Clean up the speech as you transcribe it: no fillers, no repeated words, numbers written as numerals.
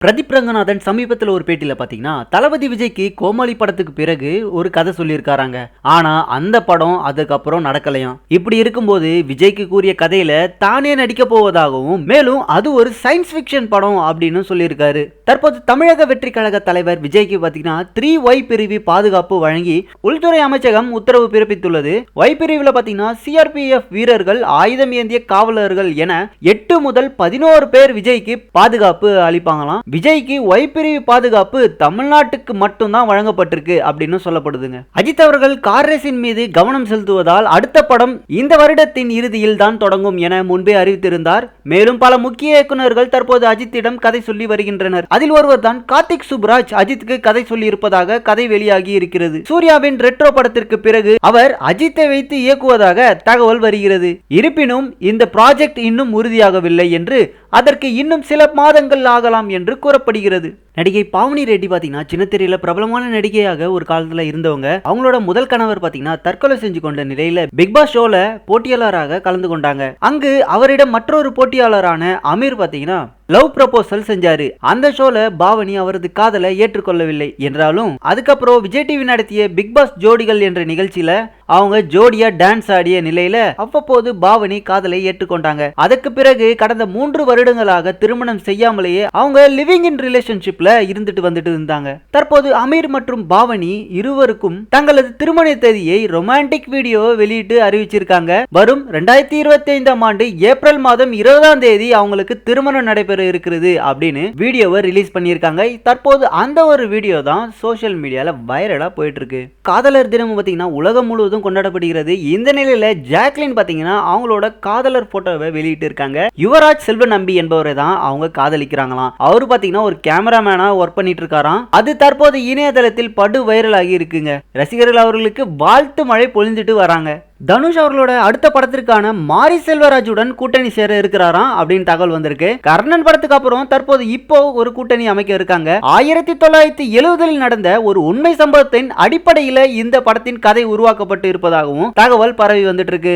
பிரதீப் ரங்கநாதன் சமீபத்தில் ஒரு பேட்டியில பாத்தீங்கன்னா தளபதி விஜய்க்கு கோமாளி படத்துக்கு பிறகு ஒரு கதை சொல்லியிருக்காராங்க. ஆனா அந்த படம் அதுக்கப்புறம் நடக்கலையாம். இப்படி இருக்கும்போது விஜய்க்கு கூறிய கதையில தானே நடிக்க போவதாகவும் மேலும் அது ஒரு சயின்ஸ் ஃபிக்ஷன் படம் அப்படின்னு சொல்லியிருக்காரு. தற்போது தமிழக வெற்றி கழக தலைவர் விஜய்க்கு பாத்தீங்கன்னா 3Y பிரிவு பாதுகாப்பு வழங்கி உள்துறை அமைச்சகம் உத்தரவு பிறப்பித்துள்ளது. Y பிரிவுல பாத்தீங்கன்னா CRPF வீரர்கள், ஆயுதம் ஏந்திய காவலர்கள் என 8 முதல் 11 பேர் விஜய்க்கு பாதுகாப்பு அளிப்பாங்களாம். விஜய்க்கு Y பிரிவு பாதுகாப்பு தமிழ்நாட்டுக்கு மட்டும்தான் வழங்கப்பட்டிருக்கு அப்படின்னு சொல்லப்படுதுங்க. அஜித் அவர்கள் கார் ரேசின் மீது கவனம் செலுத்துவதால் அடுத்த படம் இந்த வருடத்தின் இறுதியில் தான் தொடங்கும் என முன்பே அறிவித்திருந்தார். மேலும் பல முக்கிய இயக்குநர்கள் தற்போது அஜித்திடம் கதை சொல்லி வருகின்றனர். அதில் ஒருவர் தான் கார்த்திக் சுப்ராஜ் அஜித்துக்கு கதை சொல்லி இருப்பதாக கதை வெளியாகி இருக்கிறது. சூர்யாவின் ரெட்ரோ படத்திற்கு பிறகு அவர் அஜித்தை வைத்து இயக்குவதாக தகவல் வருகிறது. இருப்பினும் இந்த ப்ராஜெக்ட் இன்னும் உறுதியாகவில்லை என்று அதற்கு இன்னும் சில மாதங்கள் ஆகலாம் என்று கூறப்படுகிறது. நடிகை பாவனி ரெட்டி பாத்தீங்கன்னா சின்ன திரையில பிரபலமான நடிகையாக ஒரு காலத்துல இருந்தவங்க. அவங்களோட முதல் கணவர் பாத்தீங்கன்னா தற்கொலை செஞ்சு கொண்ட நிலையில பிக் பாஸ் ஷோல போட்டியாளராக கலந்து கொண்டாங்க. அங்கு அவரிடம் மற்றொரு போட்டியாளரான அமீர் பாத்தீங்கன்னா லவ் ப்ரப்போசல் செஞ்சாரு. அந்த ஷோல பாவனி அவரது காதலை ஏற்றுக்கொள்ளவில்லை என்றாலும் அதுக்கப்புறம் விஜய் டிவி நடத்திய பிக் பாஸ் ஜோடிகள் என்ற நிகழ்ச்சியில அவங்க ஜோடியா டான்ஸ் ஆடிய நிலையில அவ்வப்போது பாவனி காதலை ஏற்றுக்கொண்டாங்க. அதுக்கு பிறகு கடந்த 3 வருடங்களாக திருமணம் செய்யாமலேயே அவங்க லிவிங் இன் ரிலேஷன்ஷிப்ல இருந்துட்டு வந்துட்டு இருந்தாங்க. தற்போது அமீர் மற்றும் பாவனி இருவருக்கும் தங்களது திருமண தேதியை ரொமான்டிக் வீடியோ வெளியிட்டு அறிவிச்சிருக்காங்க. வரும் 2025ஆம் ஆண்டு ஏப்ரல் மாதம் 20ஆம் தேதி அவங்களுக்கு திருமணம் நடைபெற இருக்கிறது அப்படின்னு வீடியோவை ரிலீஸ் பண்ணியிருக்காங்க. தற்போது அந்த ஒரு வீடியோ தான் சோஷியல் மீடியால வைரலா போயிட்டு இருக்கு. காதலர் தினம் பாத்தீங்கன்னா உலகம் முழுவதும் கொண்டாடப்படுகிறது. இந்த நிலையில ஜாக்லின் பாத்தீங்கன்னா அவங்களோட காதலர் போட்டோவை வெளியிட்டு இருக்காங்க. யுவராஜ் செல்வநம்பி என்பவரை தான் அவங்க காதலிக்கிறாங்களாம். அவரு பாத்தீங்கன்னா ஒரு கேமராமேனா ஒர்க் பண்ணிட்டு இருக்காராம். அது தற்போது இணையதளத்தில் படு வைரல் ஆகி இருக்குங்க. ரசிகர்கள் அவர்களுக்கு வாழ்த்து மழை பொழிந்துட்டு வராங்க. தனுஷ் அவர்களோட அடுத்த படத்திற்கான மாரி செல்வராஜுடன் கூட்டணி சேர இருக்கிறாராம் அப்படின்னு தகவல் வந்திருக்கு. கர்ணன் படத்துக்கு அப்புறம் தற்போது இப்போ ஒரு கூட்டணி அமைக்க இருக்காங்க. 1970 நடந்த ஒரு உண்மை சம்பவத்தின் அடிப்படையில் இந்த படத்தின் கதை உருவாக்கப்பட்டு இருப்பதாகவும் தகவல் பரவி வந்துட்டு இருக்கு.